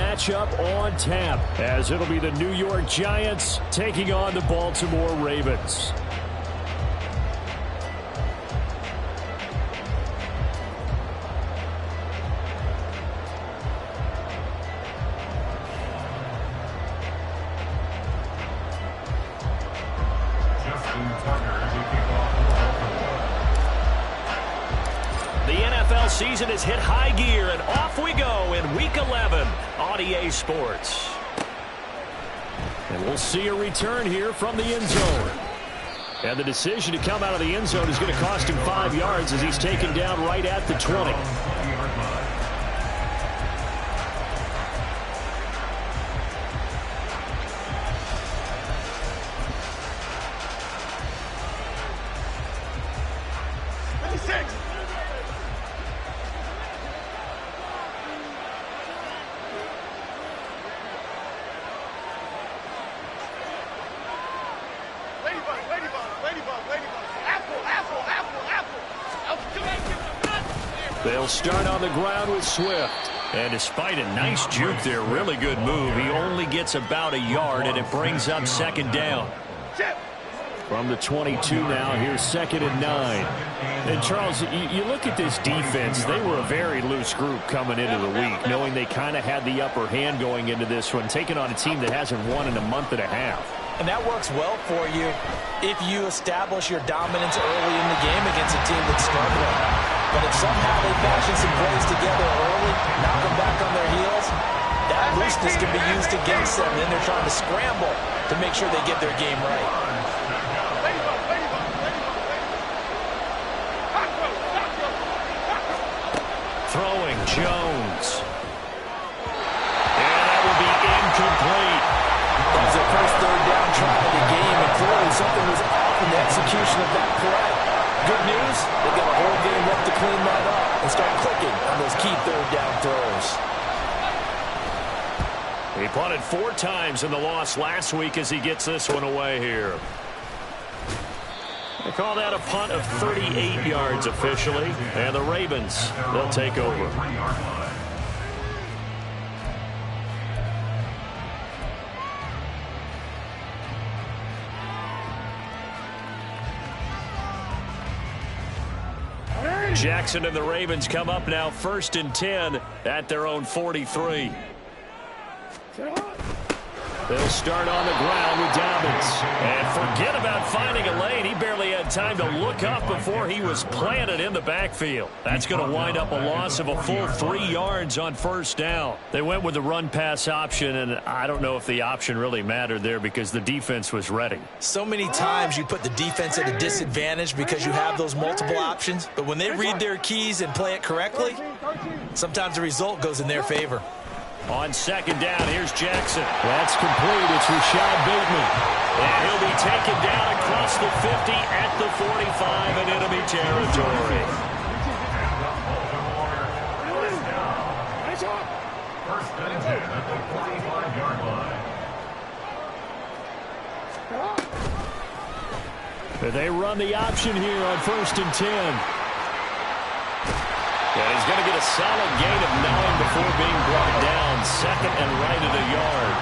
matchup on tap, as it'll be the New York Giants taking on the Baltimore Ravens. Season has hit high gear, and off we go in Week 11 on EA Sports. And we'll see a return here from the end zone. And the decision to come out of the end zone is going to cost him 5 yards as he's taken down right at the 20. They'll start on the ground with Swift. And despite a nice juke there, really good move, he only gets about a yard, and it brings up second down. From the 22 now, here's 2nd and 9. And, Charles, you look at this defense, they were a very loose group coming into the week, knowing they kind of had the upper hand going into this one, taking on a team that hasn't won in a month and a half. And that works well for you if you establish your dominance early in the game against a team that's struggling. But if somehow they fashion some plays together early, knock them back on their heels, that looseness can be used against them. And then they're trying to scramble to make sure they get their game right. Throwing Jones. And that will be incomplete. That was their first third down try of the game, and clearly something was off in the execution of that play. Good news, they've got a whole game left to clean that up and start clicking on those key third down throws. He punted 4 times in the loss last week as he gets this one away here. They call that a punt of 38 yards officially, and the Ravens, they'll take over. Jackson and the Ravens come up now 1st and 10 at their own 43. They'll start on the ground with Dobbins. And forget about finding a lane. He barely had time to look up before he was planted in the backfield. That's going to wind up a loss of a full 3 yards on 1st down. They went with the run-pass option, and I don't know if the option really mattered there because the defense was ready. So many times you put the defense at a disadvantage because you have those multiple options. But when they read their keys and play it correctly, sometimes the result goes in their favor. On 2nd down, here's Jackson. That's complete. It's Rashad Bateman. And he'll be taken down across the 50 at the 45 in enemy territory. First and 10 at the 45-yard line. They run the option here on 1st and 10. And he's going to get a solid gain of 9 before being brought down. 2nd and right at a yard.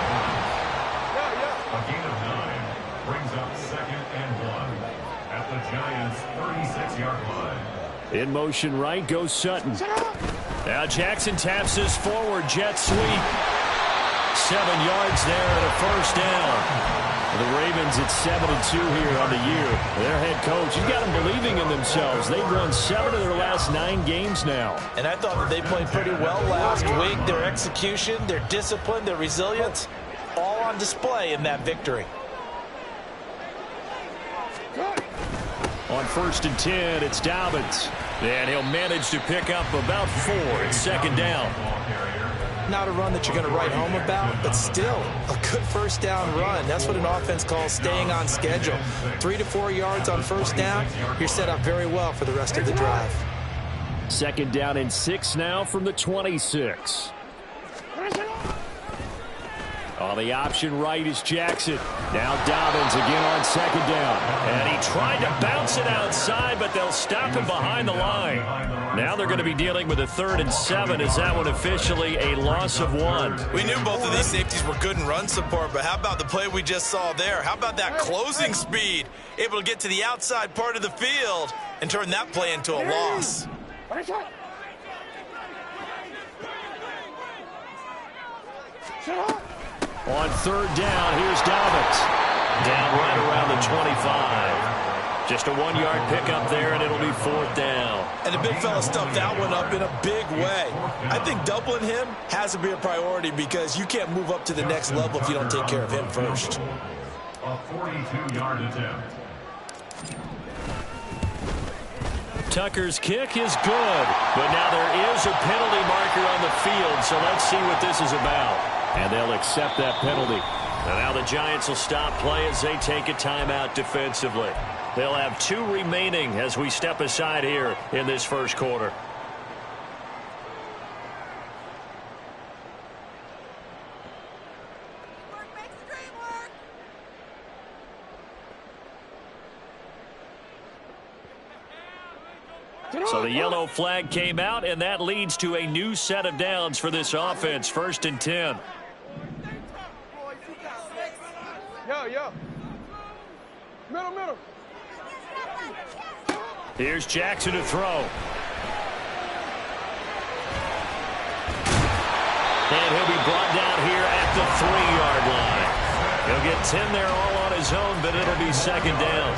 A gain of 9 brings up 2nd and 1 at the Giants' 36-yard line. In motion right goes Sutton. Now Jackson taps his forward jet sweep. 7 yards there and a 1st down. The Ravens at 7-2 here on the year. Their head coach, he's got them believing in themselves. They've won 7 of their last 9 games now. And I thought that they played pretty well last week. Their execution, their discipline, their resilience, all on display in that victory. On 1st and 10, it's Dobbins. And he'll manage to pick up about 4 at 2nd down. Not a run that you're going to write home about, but still a good 1st down run. That's what an offense calls staying on schedule. 3 to 4 yards on 1st down, you're set up very well for the rest of the drive. 2nd down and 6 now from the 26. On the option right is Jackson. Now Dobbins again on second down. And he tried to bounce it outside, but they'll stop him behind the line. Now they're going to be dealing with a 3rd and 7. Is that one officially a loss of 1? We knew both of these safeties were good in run support, but how about the play we just saw there? How about that closing speed? Able to get to the outside part of the field and turn that play into a loss. On 3rd down, here's Dobbins. Down right around the 25. Just a 1-yard pickup there, and it'll be 4th down. And the big fella stuffed that one up in a big way. I think doubling him has to be a priority because you can't move up to the next level if you don't take care of him first. A 42-yard attempt. Tucker's kick is good, but now there is a penalty marker on the field, so let's see what this is about. And they'll accept that penalty. And now the Giants will stop play as they take a timeout defensively. They'll have 2 remaining as we step aside here in this first quarter. So the yellow flag came out, and that leads to a new set of downs for this offense. 1st and 10. Yo. Middle. Here's Jackson to throw. And he'll be brought down here at the 3-yard line. He'll get 10 there all on his own, but it'll be 2nd down.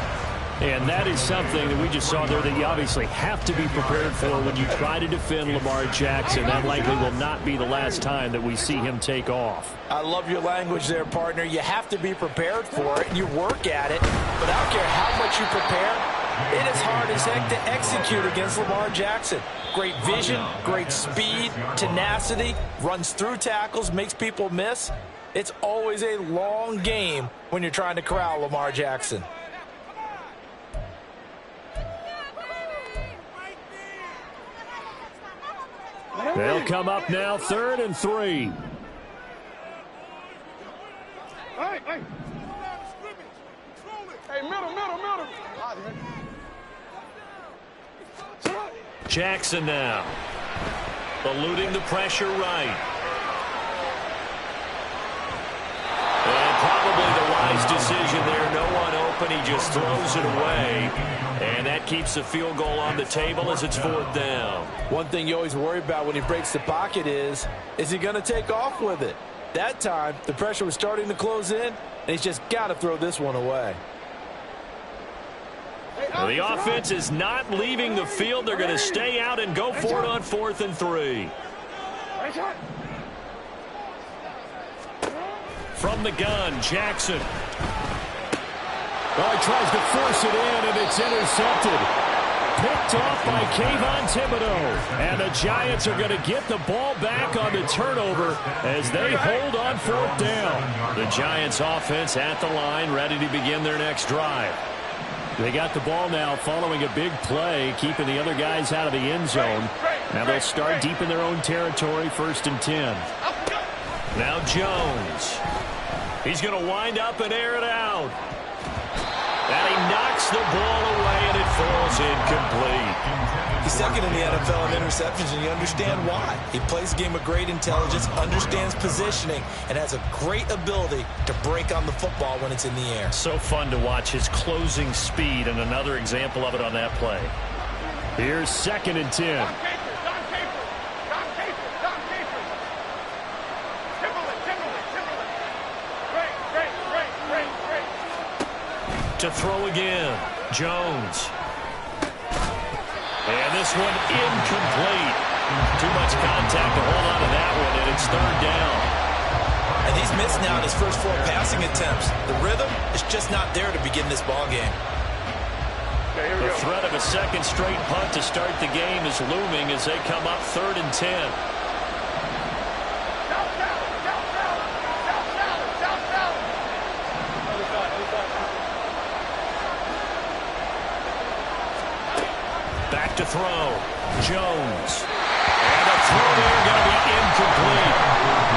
And that is something that we just saw there that you obviously have to be prepared for when you try to defend Lamar Jackson. That likely will not be the last time that we see him take off. I love your language there, partner. You have to be prepared for it, and you work at it. But I don't care how much you prepare, it is hard as heck to execute against Lamar Jackson. Great vision, great speed, tenacity, runs through tackles, makes people miss. It's always a long game when you're trying to corral Lamar Jackson. They'll come up now, 3rd and 3. Hey, middle. Jackson now. Eluding the pressure right. And probably the wise decision there. No one open. He just throws it away. And that keeps the field goal on the table as it's 4th down. One thing you always worry about when he breaks the pocket is he going to take off with it? That time, the pressure was starting to close in, and he's just got to throw this one away. Well, the offense is not leaving the field. They're going to stay out and go for it on 4th and 3. From the gun, Jackson. Oh, he tries to force it in, and it's intercepted. Picked off by Kayvon Thibodeau. And the Giants are going to get the ball back on the turnover as they hold on 4th down. The Giants offense at the line, ready to begin their next drive. They got the ball now following a big play, keeping the other guys out of the end zone. Now they'll start deep in their own territory, 1st and 10. Now Jones. He's going to wind up and air it out. And he knocks the ball away, and it falls incomplete. He's second in the NFL in interceptions, and you understand why. He plays a game of great intelligence, understands positioning, and has a great ability to break on the football when it's in the air. So fun to watch his closing speed, and another example of it on that play. Here's 2nd and 10. To throw again, Jones. And this one incomplete. Too much contact to hold on to that one, and it's 3rd down. And he's missed now in his first 4 passing attempts. The rhythm is just not there to begin this ball game. The threat of a 2nd straight punt to start the game is looming as they come up 3rd and 10. Back to throw. Jones. And the throw there going to be incomplete.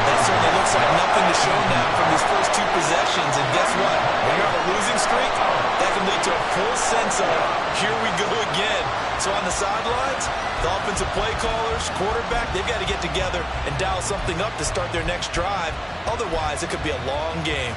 That certainly looks side, nothing to show now from these first two possessions. And guess what? When you're on a losing streak, that can lead to a full sense of, here we go again. So on the sidelines, the offensive play callers, quarterback, they've got to get together and dial something up to start their next drive. Otherwise, it could be a long game.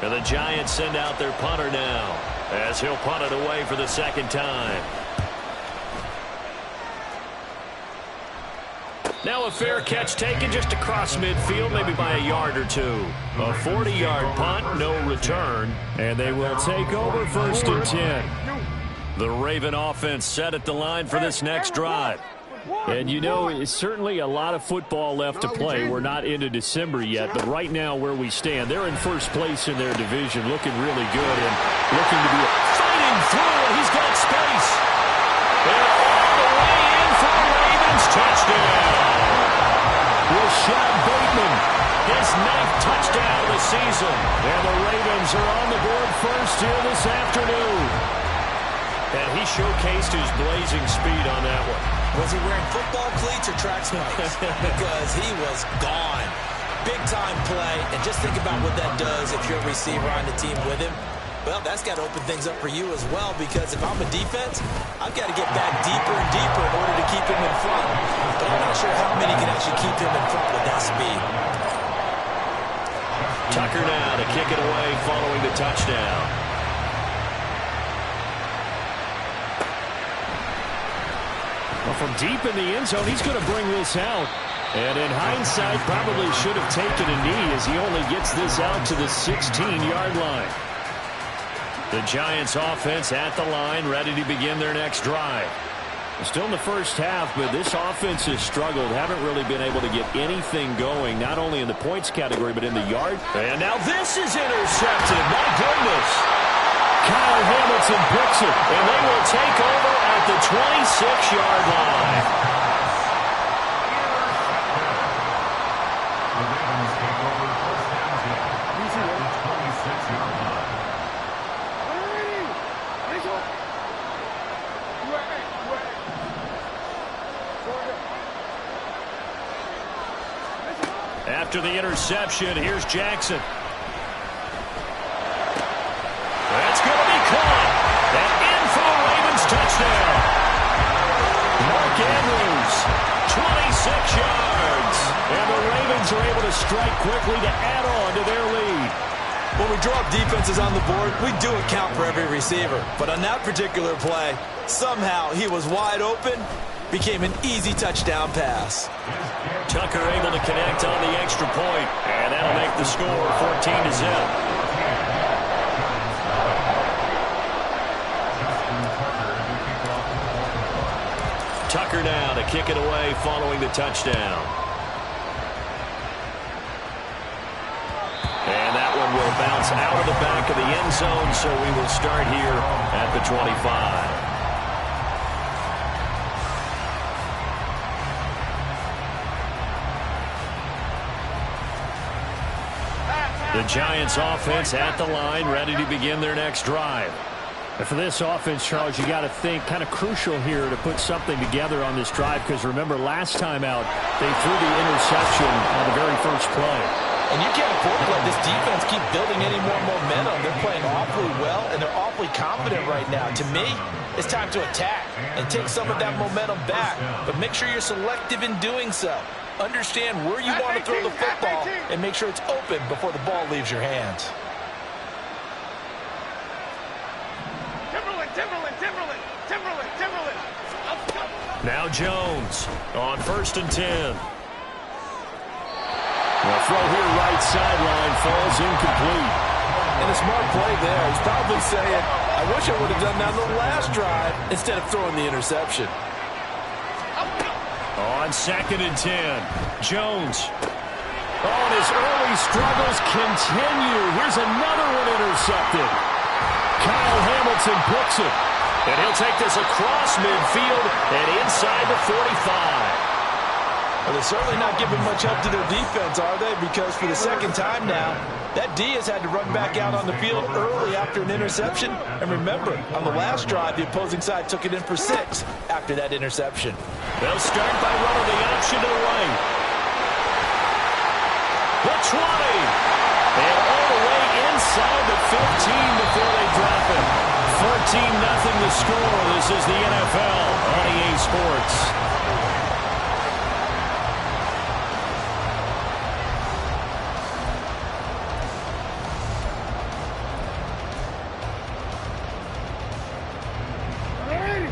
And the Giants send out their punter now, as he'll punt it away for the second time. Now a fair catch taken just across midfield, maybe by a yard or two. A 40-yard punt, no return, and they will take over 1st and 10. The Raven offense set at the line for this next drive. And you know, it's certainly a lot of football left to play. We're not into December yet, but right now where we stand, they're in first place in their division, looking really good and looking to be fighting through, and he's got space. And all the way in for the Ravens touchdown. Rashad Bateman, his 9th touchdown of the season. And the Ravens are on the board first here this afternoon. And he showcased his blazing speed on that one. Was he wearing football cleats or track spikes? Because he was gone. Big-time play, and just think about what that does if you're a receiver on the team with him. Well, that's got to open things up for you as well, because if I'm a defense, I've got to get back deeper and deeper in order to keep him in front. But I'm not sure how many can actually keep him in front with that speed. Tucker now to kick it away following the touchdown. Well, from deep in the end zone, he's going to bring this out. And in hindsight, probably should have taken a knee as he only gets this out to the 16-yard line. The Giants offense at the line, ready to begin their next drive. Still in the first half, but this offense has struggled. Haven't really been able to get anything going, not only in the points category, but in the yard. And now this is intercepted. My goodness. Kyle Hamilton picks it, and they will take over at the 26-yard line. The Ravens take over 1st and 10 at the 26-yard line. After the interception, here's Jackson. That's going to be caught. And in for the Ravens touchdown. Mark Andrews, 26 yards. And the Ravens are able to strike quickly to add on to their lead. When we draw up defenses on the board, we do account for every receiver. But on that particular play, somehow he was wide open, became an easy touchdown pass. Tucker able to connect on the extra point, and that'll make the score 14-0. Tucker now to kick it away following the touchdown. And that one will bounce out of the back of the end zone, so we will start here at the 25. The Giants offense at the line, ready to begin their next drive. And for this offense, Charles, you got to think kind of crucial here to put something together on this drive, because remember last time out, they threw the interception on the very first play. And you can't afford to let this defense keep building any more momentum. They're playing awfully well, and they're awfully confident right now. To me, it's time to attack and take some of that momentum back, but make sure you're selective in doing so. Understand where you want to throw the football and make sure it's open before the ball leaves your hands. Now Jones on 1st and 10. The throw here right sideline falls incomplete. And a smart play there. He's probably saying, I wish I would have done that on the last drive instead of throwing the interception. On 2nd and 10, Jones. Oh, and his early struggles continue. Here's another one intercepted. Kyle Hamilton picks it. And he'll take this across midfield and inside the 45. Well, they're certainly not giving much help to their defense, are they? Because for the second time now, that D has had to run back out on the field early after an interception. And remember, on the last drive, the opposing side took it in for 6 after that interception. They'll start by running the option to the right. The 20. And all the way inside the 15 before they drop it. 14-0 the score. This is the NFL on EA Sports.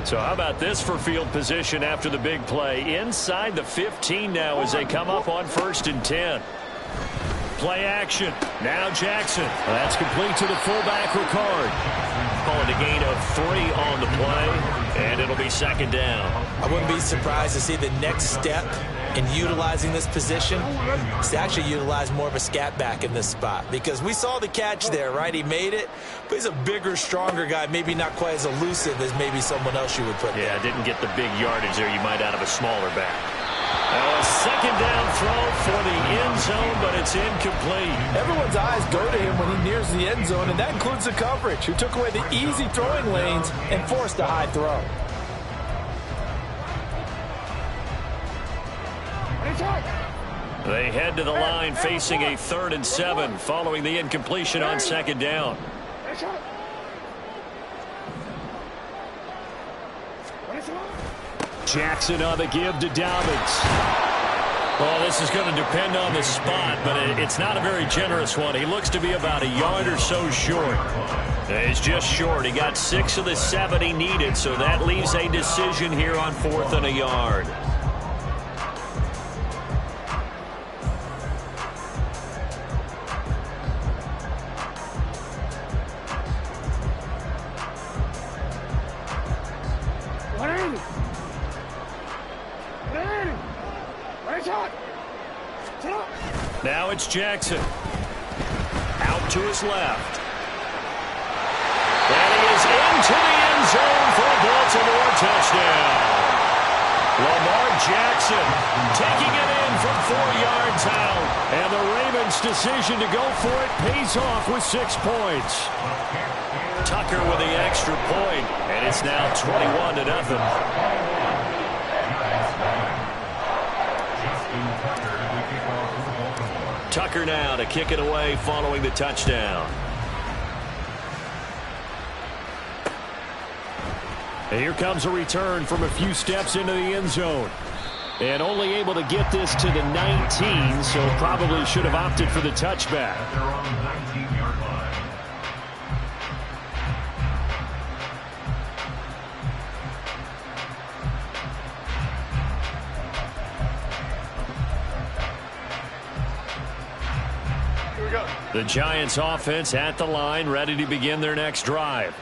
So how about this for field position after the big play? Inside the 15 now as they come up on 1st and 10. Play action. Now Jackson. That's complete to the fullback, Ricard. Call it a gain of 3 on the play, and it'll be 2nd down. I wouldn't be surprised to see the next step in utilizing this position is to actually utilize more of a scat back in this spot, because we saw the catch there, right? He made it, but he's a bigger, stronger guy, maybe not quite as elusive as maybe someone else you would put there. Yeah, didn't get the big yardage there you might out of a smaller back. Now a 2nd down throw for the end zone, but it's incomplete. Everyone's eyes go to him when he nears the end zone, and that includes the coverage, who took away the easy throwing lanes and forced a high throw. They head to the line facing a 3rd and 7 following the incompletion on 2nd down. Jackson on the give to Dobbins. Well, this is going to depend on the spot, but it's not a very generous one. He looks to be about a yard or so short. He's just short. He got 6 of the 7 he needed, so that leaves a decision here on 4th and a yard. Now it's Jackson. Out to his left. And he is into the end zone for a Baltimore touchdown. Lamar Jackson taking it in from 4 yards out. And the Ravens' decision to go for it pays off with 6 points. Tucker with the extra point, and it's now 21-0. Tucker now to kick it away following the touchdown. And here comes a return from a few steps into the end zone. And only able to get this to the 19, so probably should have opted for the touchback. They're on the 19-yard line. The Giants offense at the line, ready to begin their next drive.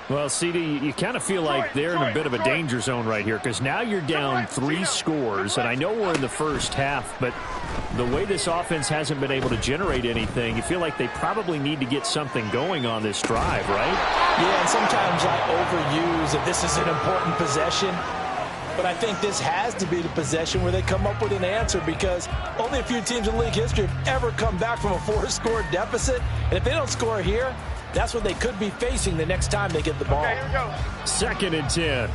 Well, CD, you kind of feel like they're in a bit of a danger zone right here, because now you're down 3 scores, and I know we're in the first half, but the way this offense hasn't been able to generate anything, you feel like they probably need to get something going on this drive, right? Yeah, and sometimes I overuse that this is an important possession. But I think this has to be the possession where they come up with an answer, because only a few teams in league history have ever come back from a 4-score deficit. And if they don't score here, that's what they could be facing the next time they get the ball. Okay, here we go. 2nd and 10.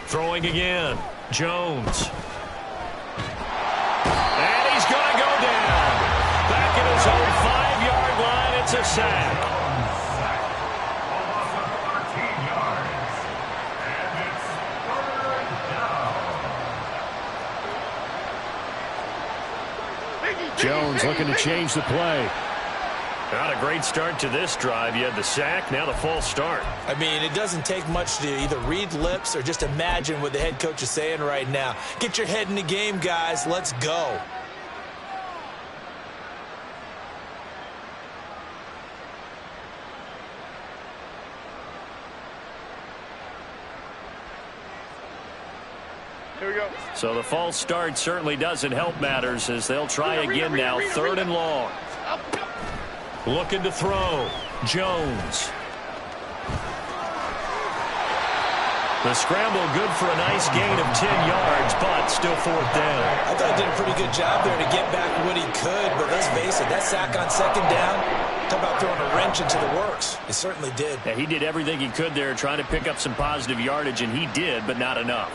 Throwing again. Jones. And he's going to go down. Back at his own 5-yard line, it's a sack. Jones looking to change the play. Not a great start to this drive. You had the sack, now the false start. I mean, it doesn't take much to either read lips or just imagine what the head coach is saying right now. Get your head in the game, guys. Let's go. Here we go. So the false start certainly doesn't help matters as they'll try again now. 3rd and long. Looking to throw. Jones. The scramble good for a nice gain of 10 yards, but still fourth down. I thought he did a pretty good job there to get back what he could, but let's face it, that sack on second down, talk about throwing a wrench into the works. He certainly did. Yeah, he did everything he could there trying to pick up some positive yardage, and he did, but not enough.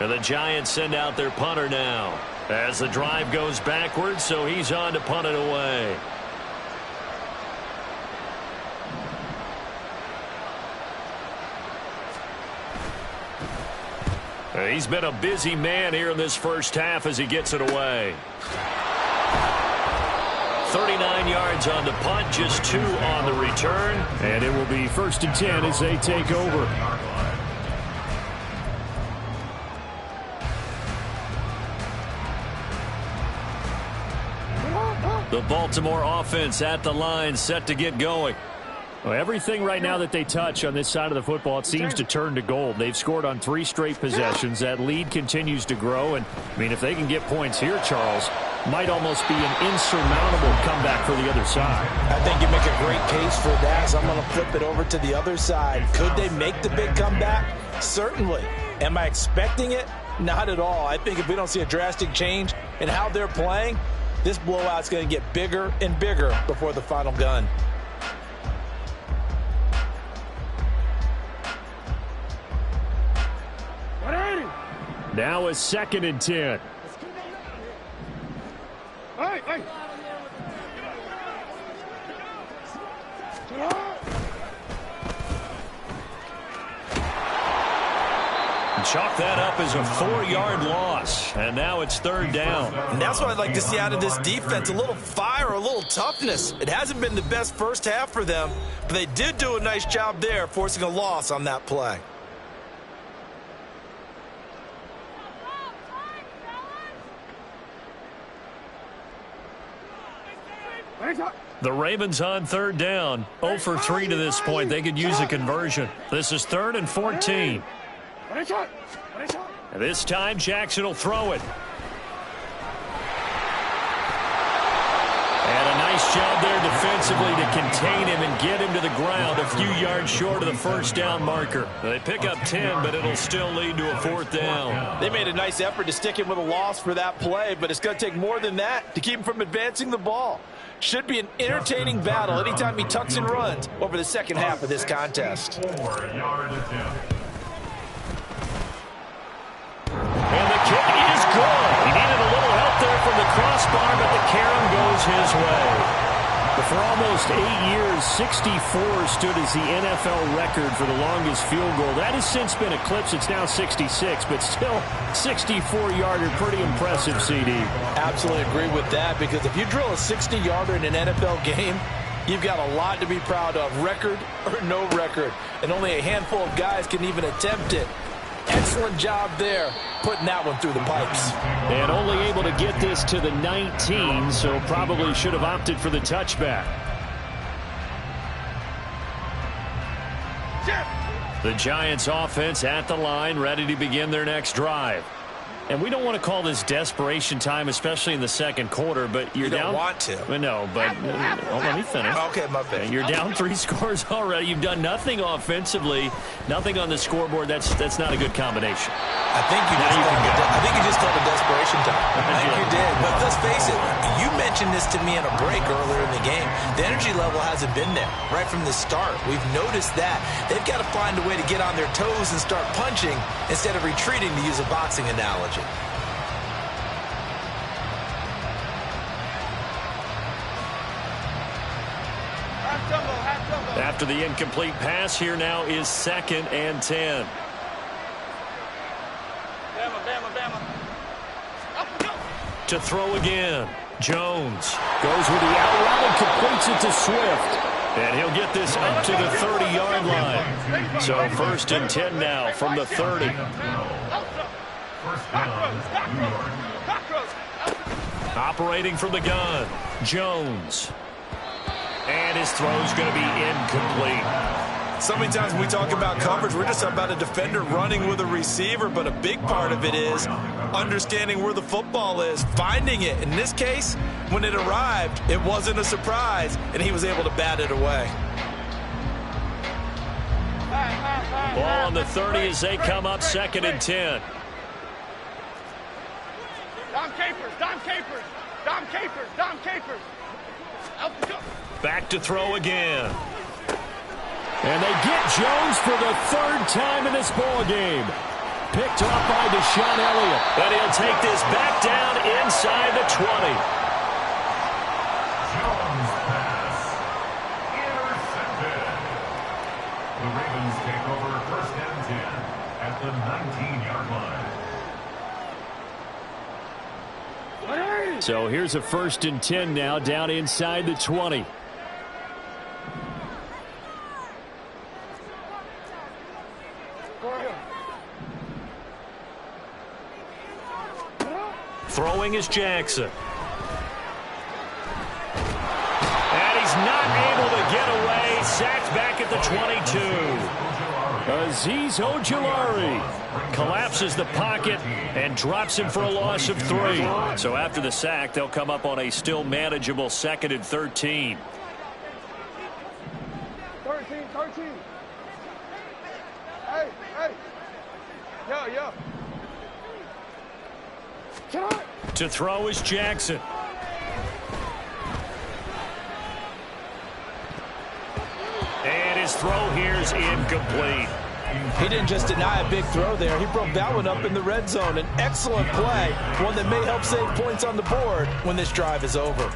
And the Giants send out their punter now as the drive goes backwards, so he's on to punt it away. He's been a busy man here in this first half as he gets it away. 39 yards on the punt, just 2 on the return. And it will be 1st and 10 as they take over. The Baltimore offense at the line, set to get going. Well, everything right now that they touch on this side of the football, it seems to turn to gold. They've scored on 3 straight possessions. That lead continues to grow. And, I mean, if they can get points here, Charles, might almost be an insurmountable comeback for the other side. I think you make a great case for that, so I'm going to flip it over to the other side. Could they make the big comeback? Certainly. Am I expecting it? Not at all. I think if we don't see a drastic change in how they're playing, this blowout's going to get bigger and bigger before the final gun. Now a 2nd and 10. Hey. Chalk that up as a 4-yard loss. And now it's 3rd down. And that's what I'd like to see out of this defense. A little fire, a little toughness. It hasn't been the best first half for them, but they did do a nice job there, forcing a loss on that play. The Ravens on 3rd down. 0 for 3 to this point. They could use a conversion. This is 3rd and 14. This time, Jackson will throw it. And a nice job there defensively to contain him and get him to the ground a few yards short of the 1st down marker. They pick up 10, but it'll still lead to a 4th down. They made a nice effort to stick him with a loss for that play, but it's going to take more than that to keep him from advancing the ball. Should be an entertaining battle anytime he tucks and runs over the second half of this contest. 4-yard attempt. And the kick is good. He needed a little help there from the crossbar, but the carom goes his way. But for almost 8 years, 64 stood as the NFL record for the longest field goal. That has since been eclipsed. It's now 66, but still 64-yarder. Pretty impressive, CD. Absolutely agree with that, because if you drill a 60-yarder in an NFL game, you've got a lot to be proud of, record or no record. And only a handful of guys can even attempt it. Excellent job there, putting that one through the pipes. And only able to get this to the 19, so probably should have opted for the touchback. The Giants offense at the line, ready to begin their next drive. And we don't want to call this desperation time, especially in the second quarter, but you're down. You don't want to. No, but let me finish. Okay, my bad. You're down 3 scores already. You've done nothing offensively, nothing on the scoreboard. That's not a good combination. I think you just called a desperation time. I think you did. But let's face it, you mentioned this to me in a break earlier in the game. The energy level hasn't been there right from the start. We've noticed that. They've got to find a way to get on their toes and start punching instead of retreating, to use a boxing analogy. After the incomplete pass, here now is 2nd and 10. To throw again. Jones goes with the out route and completes it to Swift. And he'll get this up to the 30-yard line. So 1st and 10 now from the 30. Operating from the gun, Jones. And his throw's going to be incomplete. So many times when we talk about coverage, we're just talking about a defender running with a receiver, but a big part of it is understanding where the football is, finding it. In this case, when it arrived, it wasn't a surprise, and he was able to bat it away. Ball on the 30 as they come up 2nd and 10. Dom Capers, Dom Capers, Dom Capers, Dom Capers. Back to throw again. And they get Jones for the 3rd time in this ball game. Picked off by Deshaun Elliott. But he'll take this back down inside the 20. Jones pass. Intercepted. The Ravens take over 1st and 10 at the 19-yard line. So here's a 1st and 10 now down inside the 20. Throwing is Jackson. And he's not able to get away. Sacked back at the 22. Azeez Ojulari collapses the pocket and drops him for a loss of 3. So after the sack, they'll come up on a still manageable 2nd and 13. 13. Hey. Yo. To throw is Jackson. And his throw here is incomplete. He didn't just deny a big throw there. He broke that one up in the red zone. An excellent play, one that may help save points on the board when this drive is over.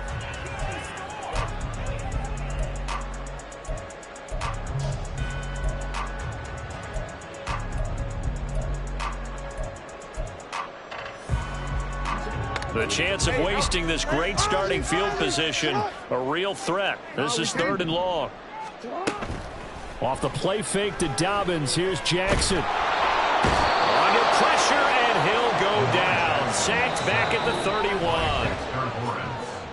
The chance of wasting this great starting field position, a real threat. This is 3rd and long. Off the play fake to Dobbins, here's Jackson. Under pressure, and he'll go down. Sacked back at the 31.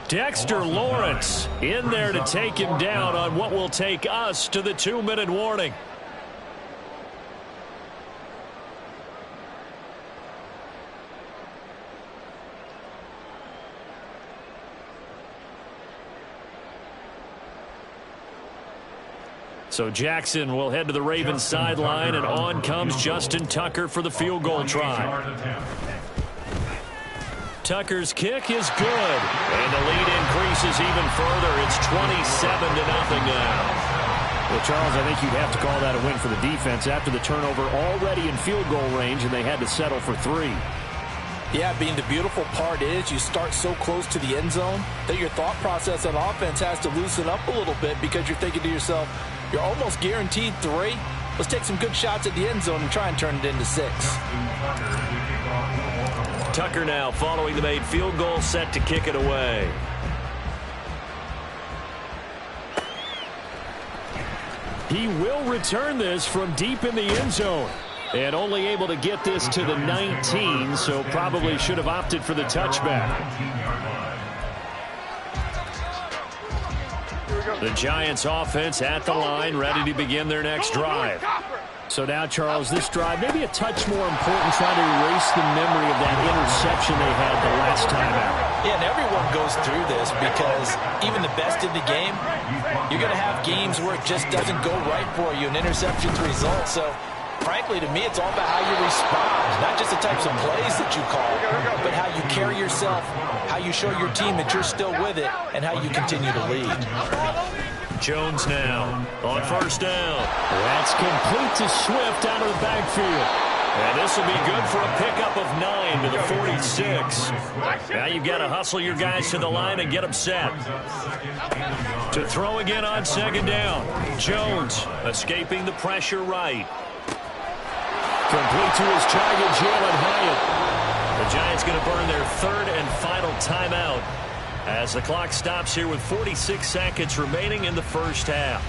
Dexter Lawrence in there to take him down on what will take us to the 2-minute warning. So Jackson will head to the Ravens sideline, and on comes Justin Tucker for the field goal try. Tucker's kick is good, and the lead increases even further. It's 27-0 now. Well, Charles, I think you'd have to call that a win for the defense after the turnover already in field goal range, and they had to settle for 3. Yeah, Bean, the beautiful part is you start so close to the end zone that your thought process on offense has to loosen up a little bit because you're thinking to yourself, you're almost guaranteed 3. Let's take some good shots at the end zone and try and turn it into 6. Tucker now following the made field goal, set to kick it away. He will return this from deep in the end zone. And only able to get this to the 19, so probably should have opted for the touchback. The Giants offense at the line, ready to begin their next drive. So now, Charles, this drive maybe a touch more important, trying to erase the memory of that interception they had the last time out. Yeah, and everyone goes through this because even the best in the game, you're going to have games where it just doesn't go right for you, and interceptions result. So frankly, to me, it's all about how you respond, not just the types of plays that you call, but how you carry yourself, how you show your team that you're still with it, and how you continue to lead. Jones now on 1st down. That's complete to Swift out of the backfield. And this will be good for a pickup of 9 to the 46. Now you've got to hustle your guys to the line and get them set. To throw again on 2nd down. Jones escaping the pressure right. Complete to his target, Jalen Hyatt. The Giants going to burn their 3rd and final timeout as the clock stops here with 46 seconds remaining in the first half.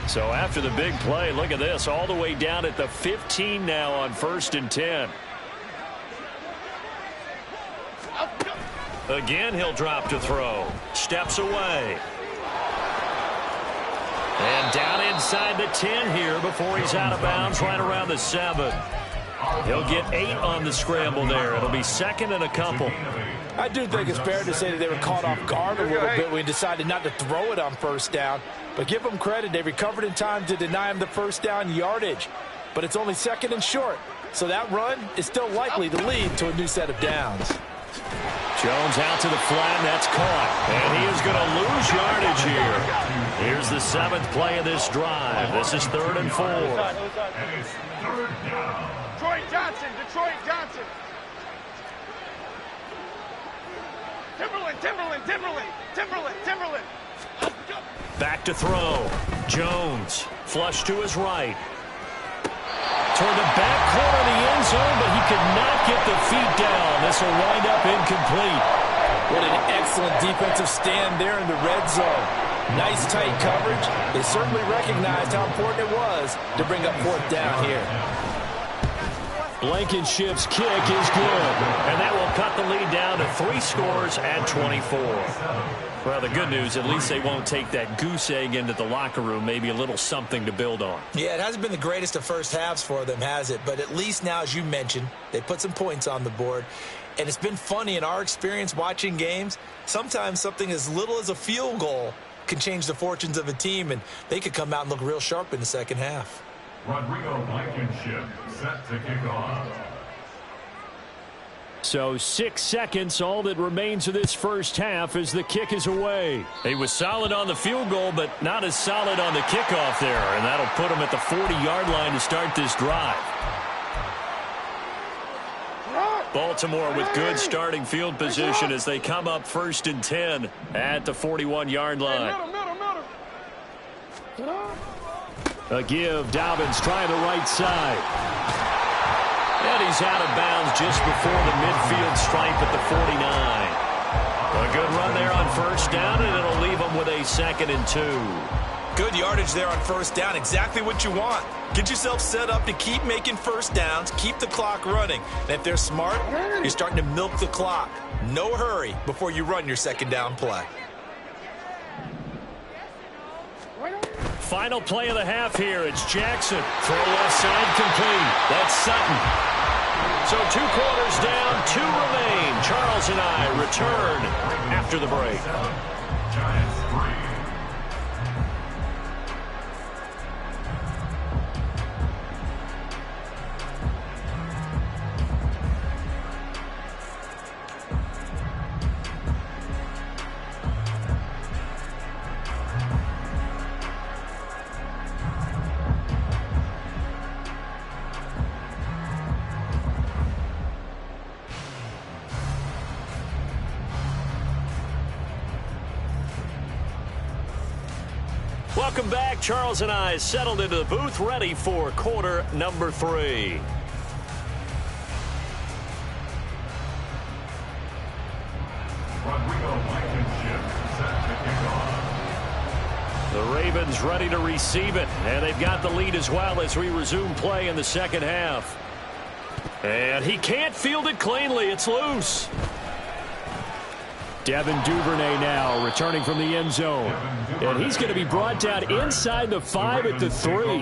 So after the big play, look at this, all the way down at the 15 now on 1st and 10. Again, he'll drop to throw. Steps away. And down inside the 10 here before he's out of bounds right around the 7. He'll get 8 on the scramble there. It'll be second and a couple. I do think it's fair to say that they were caught off guard a little bit when he decided not to throw it on first down. But give them credit. They recovered in time to deny him the first down yardage. But it's only second and short. So that run is still likely to lead to a new set of downs. Jones out to the flat, and that's caught. And he is going to lose yardage here. Here's the 7th play of this drive. This is 3rd and 4. And it's 3rd down. Detroit Johnson, Detroit Johnson. Timberland, Timberland, Timberland, Timberland, Timberland. Back to throw. Jones, flush to his right. Toward the back corner of the end zone, but he could not get the feet down. This will wind up incomplete. What an excellent defensive stand there in the red zone. Nice tight coverage. They certainly recognized how important it was to bring up 4th down here. Blankenship's kick is good, and that will cut the lead down to 3 scores at 24. Well, the good news, at least they won't take that goose egg into the locker room. Maybe a little something to build on. Yeah, it hasn't been the greatest of first halves for them, has it? But at least now, as you mentioned, they put some points on the board. And it's been funny in our experience watching games. Sometimes something as little as a field goal can change the fortunes of a team, and they could come out and look real sharp in the second half. Rodrigo Blankenship set to kick off. So 6 seconds, all that remains of this first half as the kick is away. He was solid on the field goal, but not as solid on the kickoff there, and that'll put him at the 40-yard line to start this drive. Baltimore with good starting field position as they come up 1st and 10 at the 41-yard line. A give, Dobbins trying the right side. And he's out of bounds just before the midfield stripe at the 49. A good run there on first down, and it'll leave him with a 2nd and 2. Good yardage there on first down. Exactly what you want. Get yourself set up to keep making first downs, keep the clock running. And if they're smart, you're starting to milk the clock. No hurry before you run your 2nd down play. Final play of the half here. It's Jackson. Throw left side complete. That's Sutton. So 2 quarters down, 2 remain. Charles and I return after the break. Giants 3. Welcome back. Charles and I settled into the booth, ready for quarter number 3. Rodrigo Blankenship set to kick off. The Ravens ready to receive it, and they've got the lead as well as we resume play in the second half. And he can't field it cleanly. It's loose. Devin Duvernay now returning from the end zone. And he's going to be brought down inside the 5 at the 3.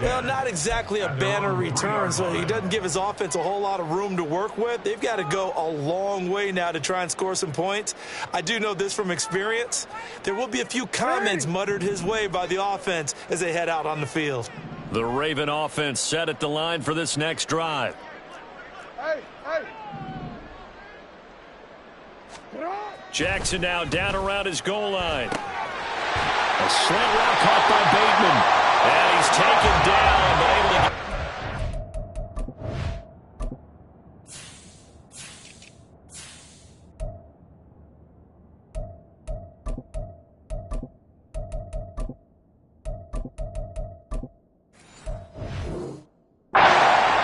Well, not exactly a banner return, so he doesn't give his offense a whole lot of room to work with. They've got to go a long way now to try and score some points. I do know this from experience. There will be a few comments muttered his way by the offense as they head out on the field. The Raven offense set at the line for this next drive. Hey, hey. Jackson now down around his goal line. A slant route caught by Bateman. And he's taken down, but able to get...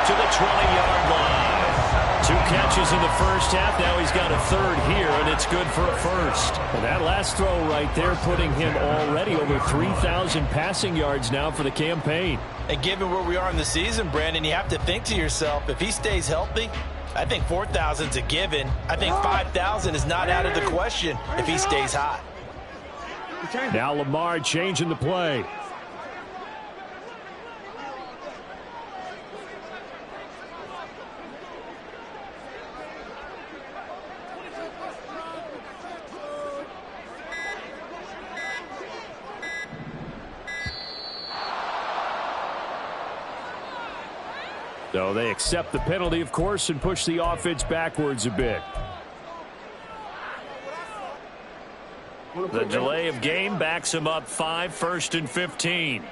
to the 20-yard line. 2 catches in the first half. Now he's got a 3rd here, and it's good for a 1st. And that last throw right there putting him already over 3,000 passing yards now for the campaign. And given where we are in the season, Brandon, you have to think to yourself, if he stays healthy, I think 4,000's a given. I think 5,000 is not out of the question if he stays hot. Now Lamar changing the play. So they accept the penalty, of course, and push the offense backwards a bit. The delay of game backs him up 5, 1st and 15.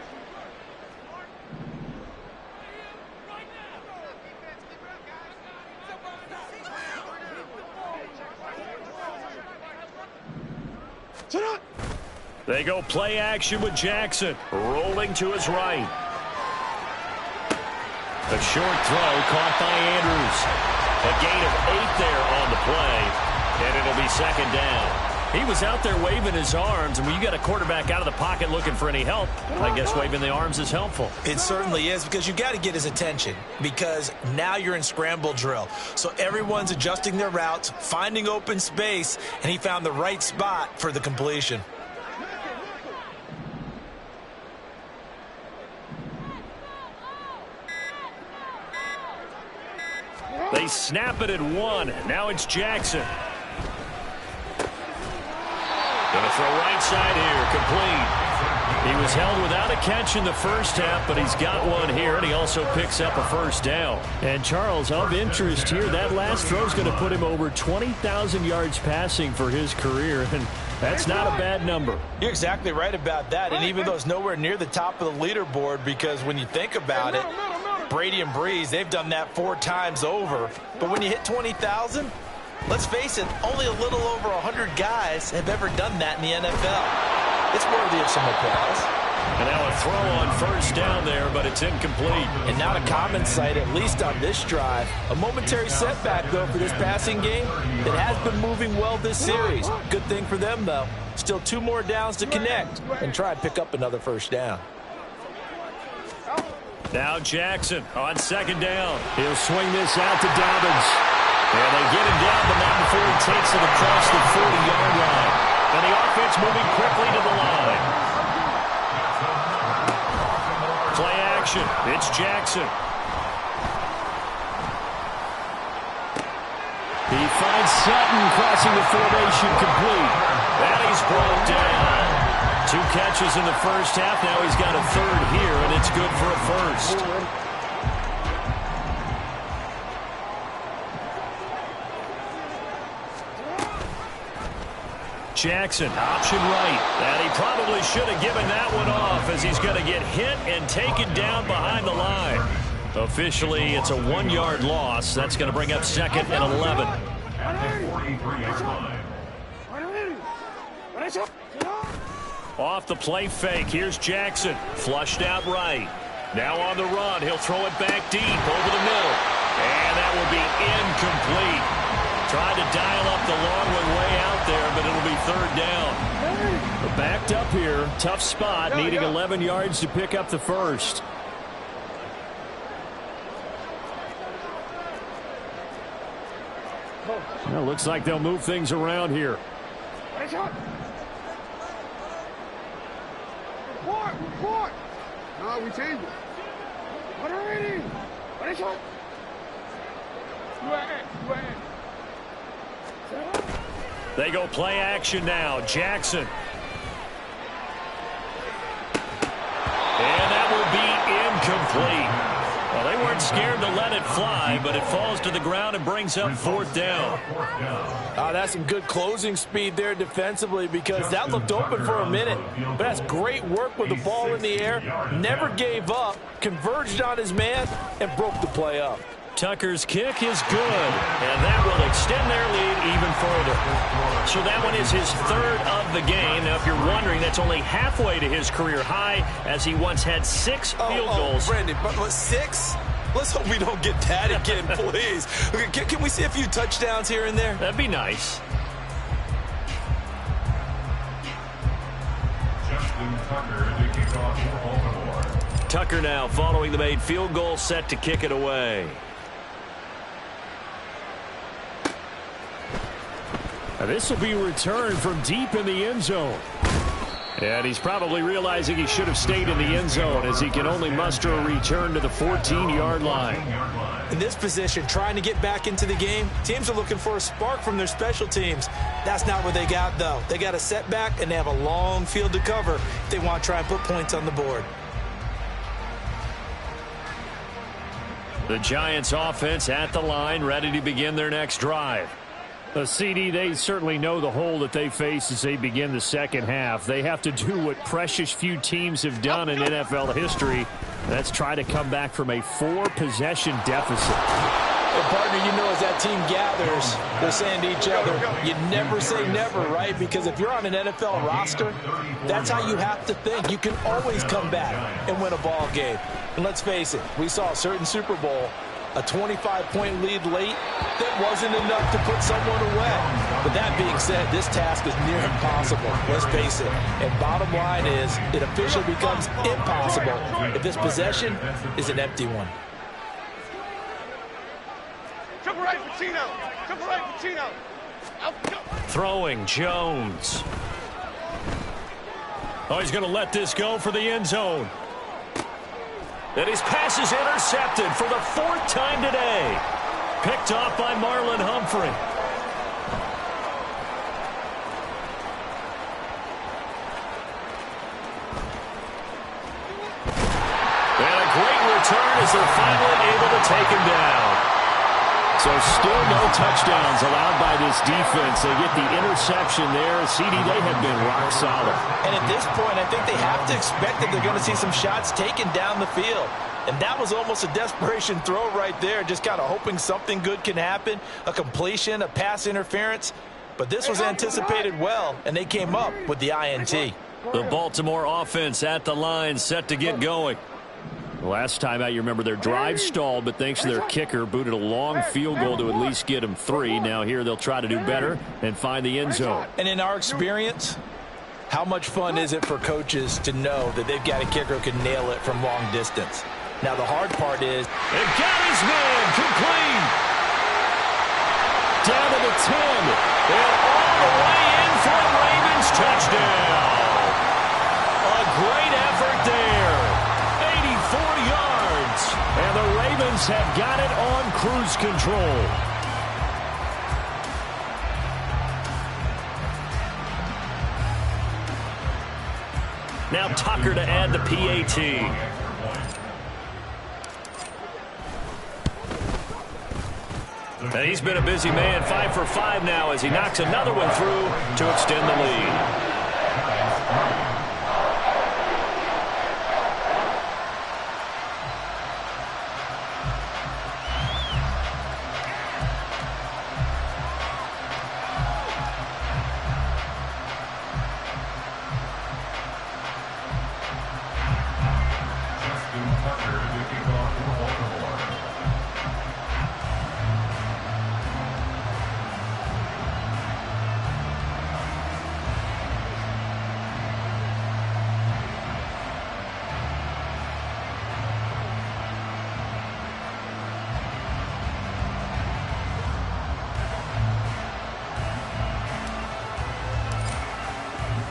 They go play action with Jackson, rolling to his right. A short throw caught by Andrews. A gain of 8 there on the play, and it'll be 2nd down. He was out there waving his arms, and when you got a quarterback out of the pocket looking for any help, I guess waving the arms is helpful. It certainly is, because you got to get his attention, because now you're in scramble drill. So everyone's adjusting their routes, finding open space, and he found the right spot for the completion. They snap it at 1. Now it's Jackson. Going to throw right side here, complete. He was held without a catch in the first half, but he's got one here, and he also picks up a 1st down. And Charles, of interest here, that last throw is going to put him over 20,000 yards passing for his career, and that's not a bad number. You're exactly right about that, and even though it's nowhere near the top of the leaderboard, because when you think about it, Brady and Breeze, they've done that 4 times over. But when you hit 20,000, let's face it, only a little over 100 guys have ever done that in the NFL. It's worthy of some applause. And now a throw on 1st down there, but it's incomplete. And not a common sight, at least on this drive. A momentary setback, though, for this passing game. It has been moving well this series. Good thing for them, though. Still 2 more downs to connect and try and pick up another 1st down. Now Jackson on 2nd down. He'll swing this out to Dobbins. And they get him down, but not before he takes it across the 40-yard line. And the offense moving quickly to the line. Play action. It's Jackson. He finds Sutton crossing the formation complete. And he's brought down. 2 catches in the first half. Now he's got a 3rd here, and it's good for a 1st. Jackson, option right. And he probably should have given that one off, as he's going to get hit and taken down behind the line. Officially, it's a 1-yard loss. That's going to bring up 2nd and 11. Off the play fake. Here's Jackson. Flushed out right. Now on the run. He'll throw it back deep over the middle. And that will be incomplete. Tried to dial up the long one way out there, but it'll be 3rd down. But backed up here. Tough spot. Needing 11 yards to pick up the 1st. Well, looks like they'll move things around here. Report! No, we changed it. What are we doing? What is it? They go play action now. Jackson. And that will be incomplete. Well, they weren't scared to let it fly, but it falls to the ground and brings up 4th down. That's some good closing speed there defensively, because that looked open for a minute. But that's great work with the ball in the air. Never gave up, converged on his man, and broke the play up. Tucker's kick is good, and that will extend their lead even further. So that one is his 3rd of the game. Now, if you're wondering, that's only halfway to his career high, as he once had 6 field goals. Brandon, but 6? Let's hope we don't get that again, please. Okay, can we see a few touchdowns here and there? That'd be nice. Tucker now following the made field goal, set to kick it away. This will be returned from deep in the end zone. And he's probably realizing he should have stayed in the end zone as he can only muster a return to the 14-yard line. In this position, trying to get back into the game, teams are looking for a spark from their special teams. That's not what they got, though. They got a setback, and they have a long field to cover if they want to try and put points on the board. The Giants offense at the line, ready to begin their next drive. The CD, they certainly know the hole that they face as they begin the second half. They have to do what precious few teams have done in NFL history. That's try to come back from a 4-possession deficit. Hey, partner, you know as that team gathers, they're saying to each other, you never say never, right? Because if you're on an NFL roster, that's how you have to think. You can always come back and win a ball game. And let's face it, we saw a certain Super Bowl, a 25-point lead late, that wasn't enough to put someone away. But that being said, this task is near impossible. Let's face it. And bottom line is, it officially becomes impossible if this possession is an empty one. Triple right, Pacino. Triple right, Pacino. Throwing Jones. Oh, he's going to let this go for the end zone. And his pass is intercepted for the 4th time today. Picked off by Marlon Humphrey. And a great return as they're finally able to take him down. So still no touchdowns allowed by this defense. They get the interception there. CD, they have been rock solid. And at this point, I think they have to expect that they're going to see some shots taken down the field. And that was almost a desperation throw right there, just kind of hoping something good can happen, a completion, a pass interference. But this was anticipated well, and they came up with the INT. The Baltimore offense at the line, set to get going. Last time out, you remember their drive stalled, but thanks to their kicker, booted a long field goal to at least get them 3. Now here they'll try to do better and find the end zone. And in our experience, how much fun is it for coaches to know that they've got a kicker who can nail it from long distance? Now the hard part is, and got his man complete. Down to the 10. And all the way in for a Ravens touchdown. A great effort there. 84 yards. And the Ravens have got it on cruise control. Now Tucker to add the PAT. And he's been a busy man, 5 for 5 now as he knocks another one through to extend the lead.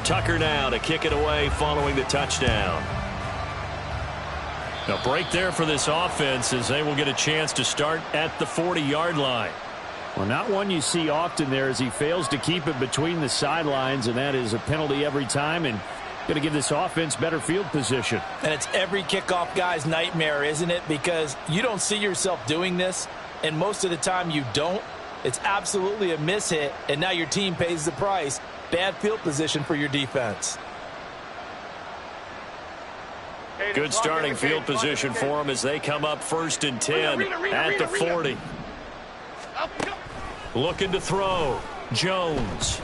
Tucker now to kick it away following the touchdown. A break there for this offense as they will get a chance to start at the 40-yard line. Well, not one you see often there as he fails to keep it between the sidelines, and that is a penalty every time and going to give this offense better field position. And it's every kickoff guy's nightmare, isn't it? Because you don't see yourself doing this, and most of the time you don't. It's absolutely a mishit, and now your team pays the price. Bad field position for your defense. Good starting field position for them as they come up 1st and 10 at the 40. Looking to throw. Jones.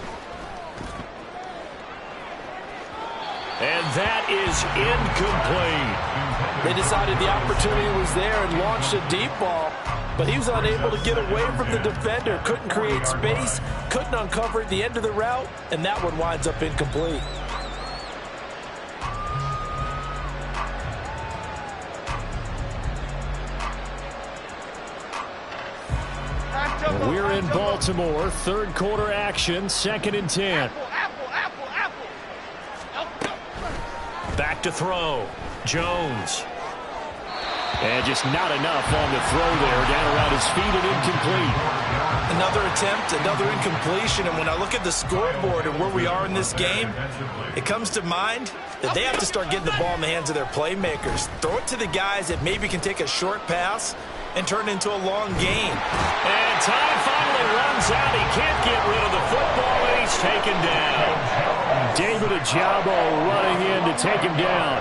And that is incomplete. They decided the opportunity was there and launched a deep ball, but he was unable to get away from the defender. Couldn't create space, couldn't uncover at the end of the route, and that one winds up incomplete. We're in Baltimore, 3rd quarter action, 2nd and 10. back to throw. Jones. And just not enough on the throw there. Down around his feet and incomplete. Another attempt, another incompletion. And when I look at the scoreboard and where we are in this game, it comes to mind that they have to start getting the ball in the hands of their playmakers. Throw it to the guys that maybe can take a short pass and turn it into a long gain. And time finally runs out. He can't get rid of the football, and he's taken down. David Ajabo running in to take him down.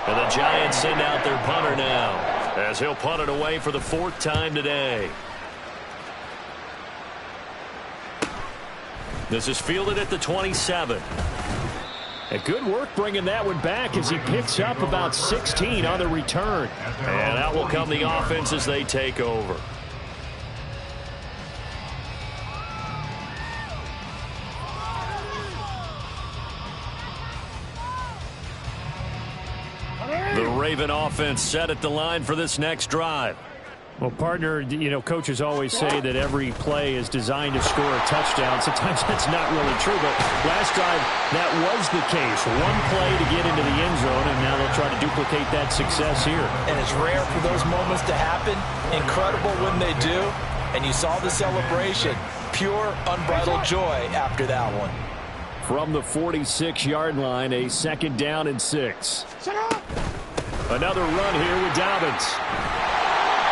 And the Giants send out their punter now, as he'll punt it away for the 4th time today. This is fielded at the 27. And good work bringing that one back as he picks up about 16 on the return. And out will come the offense as they take over. The Raven offense set at the line for this next drive. Well, partner, you know, coaches always say that every play is designed to score a touchdown. Sometimes that's not really true, but last drive, that was the case. One play to get into the end zone, and now they'll try to duplicate that success here. And it's rare for those moments to happen. Incredible when they do. And you saw the celebration. Pure, unbridled joy after that one. From the 46-yard line, a 2nd down and 6. Another run here with Dobbins.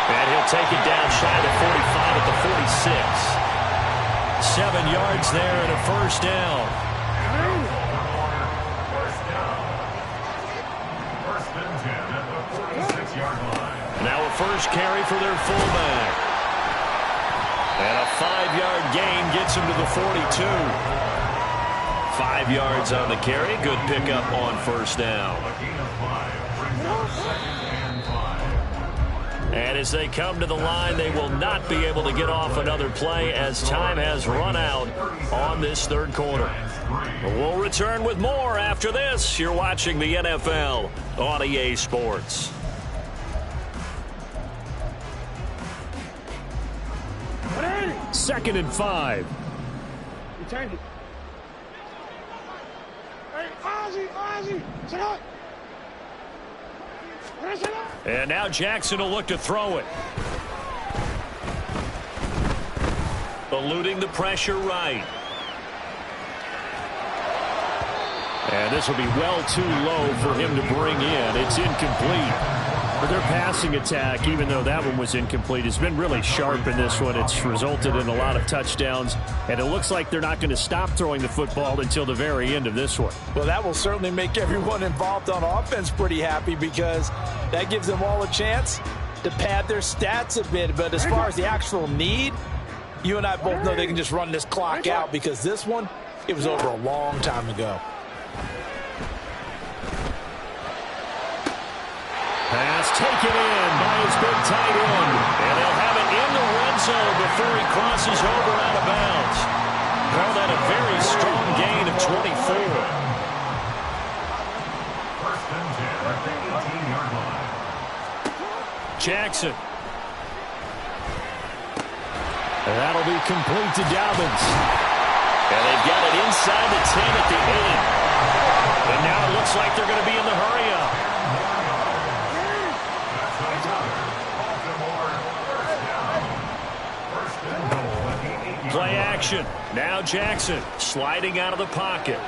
And he'll take it down shy of the 45 at the 46. 7 yards there and a 1st down. First and 10 at the 46-yard line. Now a first carry for their fullback. And a 5-yard gain gets him to the 42. 5 yards on the carry. Good pickup on 1st down. And as they come to the line, they will not be able to get off another play as time has run out on this 3rd quarter. We'll return with more after this. You're watching the NFL on EA Sports. Second and 5. Return it. Hey, Ozzie, sit up. And now Jackson will look to throw it. Eluding the pressure right. And this will be well too low for him to bring in. It's incomplete. But their passing attack, even though that one was incomplete, has been really sharp in this one. It's resulted in a lot of touchdowns, and it looks like they're not going to stop throwing the football until the very end of this one. Well, that will certainly make everyone involved on offense pretty happy because that gives them all a chance to pad their stats a bit. But as far as the actual need, you and I both know they can just run this clock out because this one, it was over a long time ago. Pass taken in by his big tight end. And they'll have it in the red zone before he crosses over out of bounds. Call that a very strong gain of 24. First and 10 at the 18-yard line. Jackson. And that'll be complete to Dobbins. And they've got it inside the 10 at the 8. And now it looks like they're going to be in the hurry-up. Play action. Now Jackson sliding out of the pocket.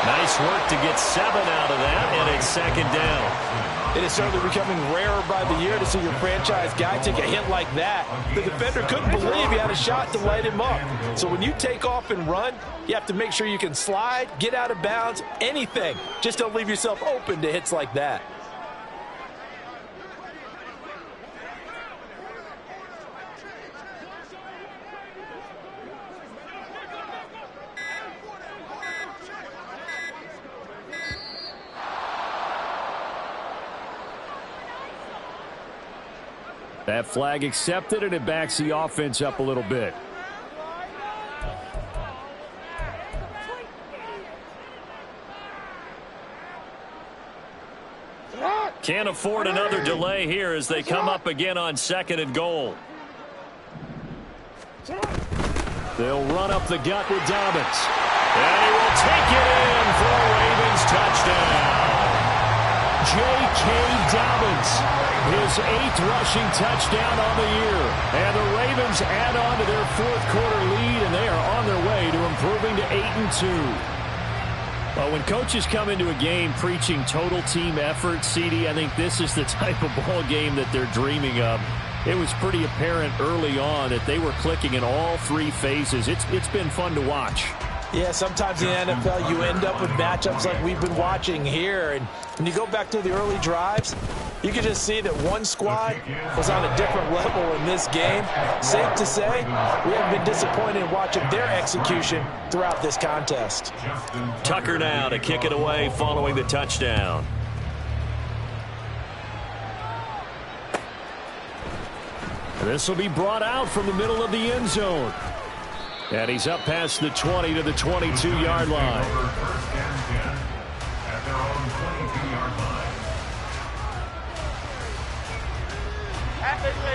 Nice work to get 7 out of that, and it's 2nd down. It is certainly becoming rarer by the year to see your franchise guy take a hit like that. The defender couldn't believe he had a shot to light him up. So when you take off and run, you have to make sure you can slide, get out of bounds, anything. Just don't leave yourself open to hits like that. That flag accepted, and it backs the offense up a little bit. Can't afford another delay here as they come up again on 2nd and goal. They'll run up the gut with Dobbins. And he will take it in for a Ravens touchdown. J.K. Dobbins, his 8th rushing touchdown on the year. And the Ravens add on to their 4th quarter lead, and they are on their way to improving to 8-2. Well, when coaches come into a game preaching total team effort, CD, I think this is the type of ball game that they're dreaming of. It was pretty apparent early on that they were clicking in all 3 phases. It's been fun to watch. Yeah, sometimes in the NFL you end up with matchups like we've been watching here. And when you go back to the early drives, you can just see that one squad was on a different level in this game. Safe to say, we haven't been disappointed in watching their execution throughout this contest. Tucker now to kick it away following the touchdown. This will be brought out from the middle of the end zone. And he's up past the 20 to the 22-yard line.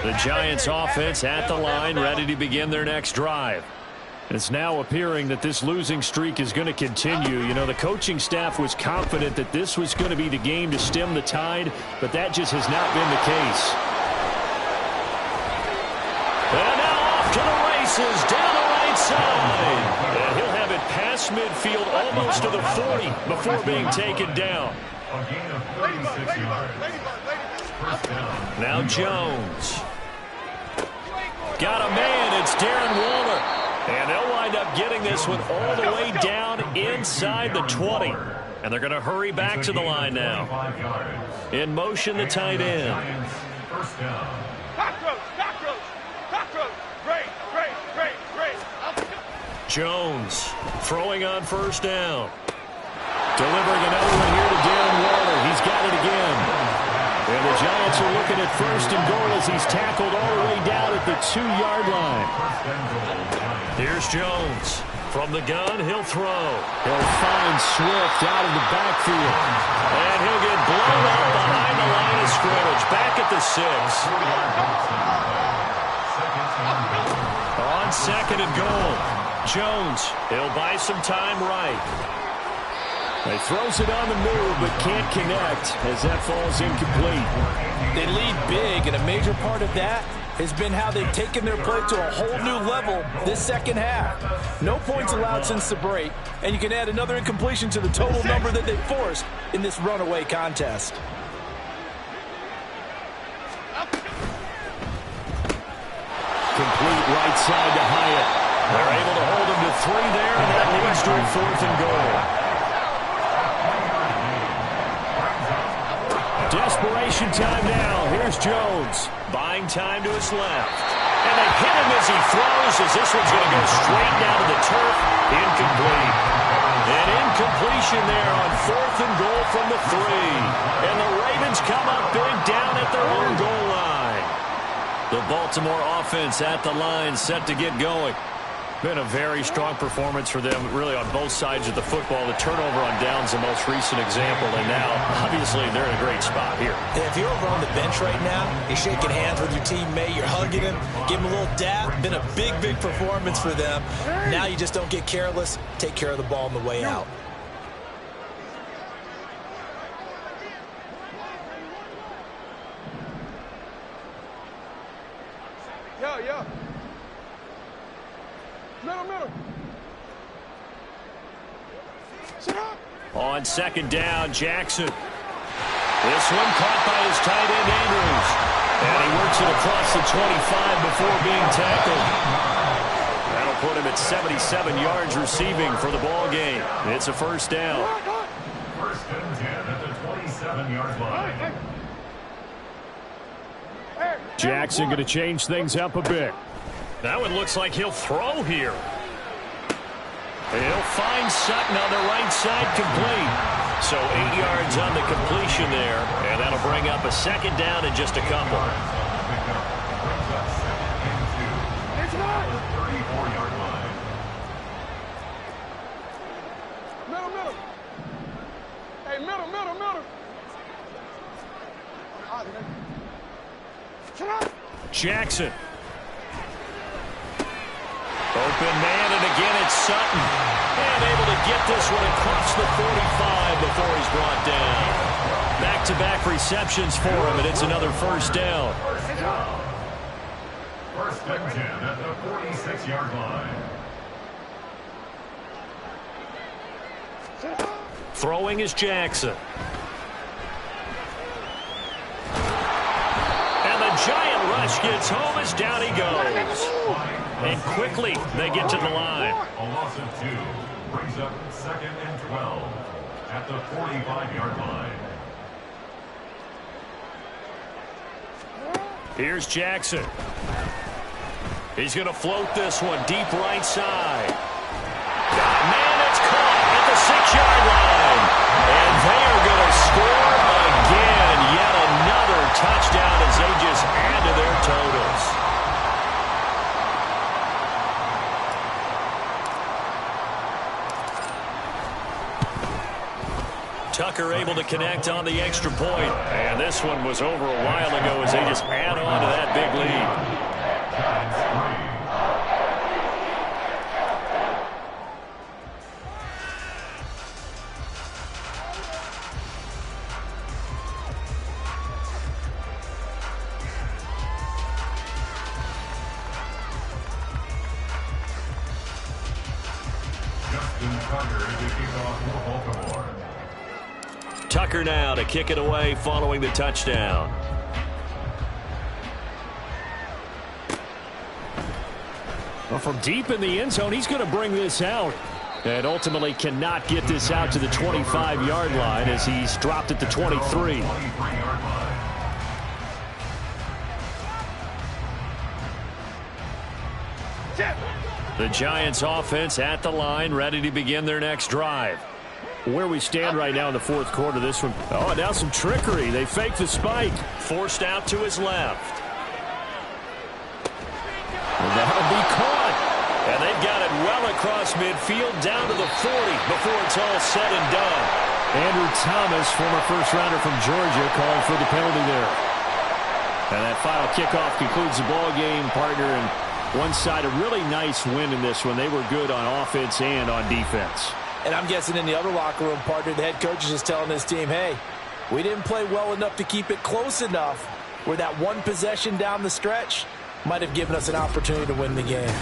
The Giants offense at the line, ready to begin their next drive. It's now appearing that this losing streak is going to continue. You know, the coaching staff was confident that this was going to be the game to stem the tide, but that just has not been the case. And now off to the races, down the right side. And he'll have it past midfield, almost to the 40, before being taken down. A gain of 36 yards. Now Jones. Got a man, it's Darren Waller. And they'll wind up getting this one all the way down inside the 20. And they're going to hurry back to the line now. In motion, the tight end. First down. Jones throwing on first down. Delivering another one here to Darren Waller. He's got it again. And the Giants are looking at first and goal as he's tackled all the way down at the 2-yard line. Here's Jones. From the gun, he'll throw. He'll find Swift out of the backfield. And he'll get blown up behind the line of scrimmage. Back at the 6. On second and goal. Jones, he'll buy some time right. He throws it on the move, but can't connect as that falls incomplete. They lead big, and a major part of that has been how they've taken their play to a whole new level this second half. No points allowed since the break, and you can add another incompletion to the total number that they forced in this runaway contest. Complete right side to Hyatt. They're able to hold him to 3 there, and that leads to a 4th and goal. Desperation time now. Here's Jones. Buying time to his left. And they hit him as he throws, as this one's going to go straight down to the turf. Incomplete. An incompletion there on 4th and goal from the 3. And the Ravens come up big down at their own goal line. The Baltimore offense at the line, set to get going. Been a very strong performance for them, really, on both sides of the football. The turnover on downs, the most recent example, and now, obviously, they're in a great spot here. If you're over on the bench right now, you're shaking hands with your teammate, you're hugging him, give him a little dap. Been a big, big performance for them. Now you just don't get careless. Take care of the ball on the way out. Yeah. Middle. Sit up. On second down, Jackson. This one caught by his tight end, Andrews. And he works it across the 25 before being tackled. That'll put him at 77 yards receiving for the ball game. It's a first down. First and 10 at the 27-yard line. Jackson going to change things up a bit. That one looks like he'll throw here. He'll find Sutton on the right side, complete. So 8 yards on the completion there, and that'll bring up a second down in just a couple. It's not. 34-yard line. Middle. Hey, middle. Shut up. Jackson. Open man, and again it's Sutton. And time able to get this one across the 45 before he's brought down. Back-to-back receptions for him, and it's another first down. First and 10 at the 46-yard line. Throwing is Jackson. And the giant rush gets home as down he goes. And quickly they get to the line. A loss of 2 brings up second and 12 at the 45-yard line. Here's Jackson. He's going to float this one deep right side. Man, it's caught at the 6-yard line. And they are going to score again. Yet another touchdown as they just add to their totals. Tucker able to connect on the extra point. And this one was over a while ago as they just add on to that big lead. Tucker now to kick it away following the touchdown. Well, from deep in the end zone, he's going to bring this out. And ultimately cannot get this out to the 25-yard line as he's dropped at the 23. The Giants offense at the line, ready to begin their next drive. Where we stand right now in the fourth quarter, this one. Oh, now some trickery. They fake the spike. Forced out to his left. And that'll be caught. And they've got it well across midfield down to the 40 before it's all said and done. Andrew Thomas, former first-rounder from Georgia, calling for the penalty there. And that final kickoff concludes the ball game, partner. And one side, a really nice win in this one. They were good on offense and on defense. And I'm guessing in the other locker room, partner, the head coach is just telling this team, hey, we didn't play well enough to keep it close enough where that one possession down the stretch might have given us an opportunity to win the game.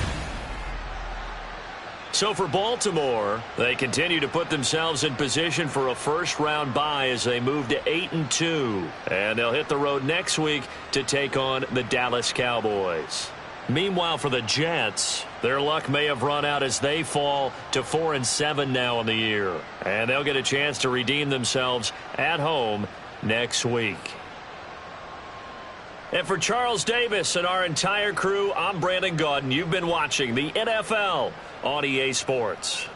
So for Baltimore, they continue to put themselves in position for a first-round bye as they move to 8-2. And they'll hit the road next week to take on the Dallas Cowboys. Meanwhile, for the Jets, their luck may have run out as they fall to 4-7 now in the year. And they'll get a chance to redeem themselves at home next week. And for Charles Davis and our entire crew, I'm Brandon Gaudin. You've been watching the NFL on EA Sports.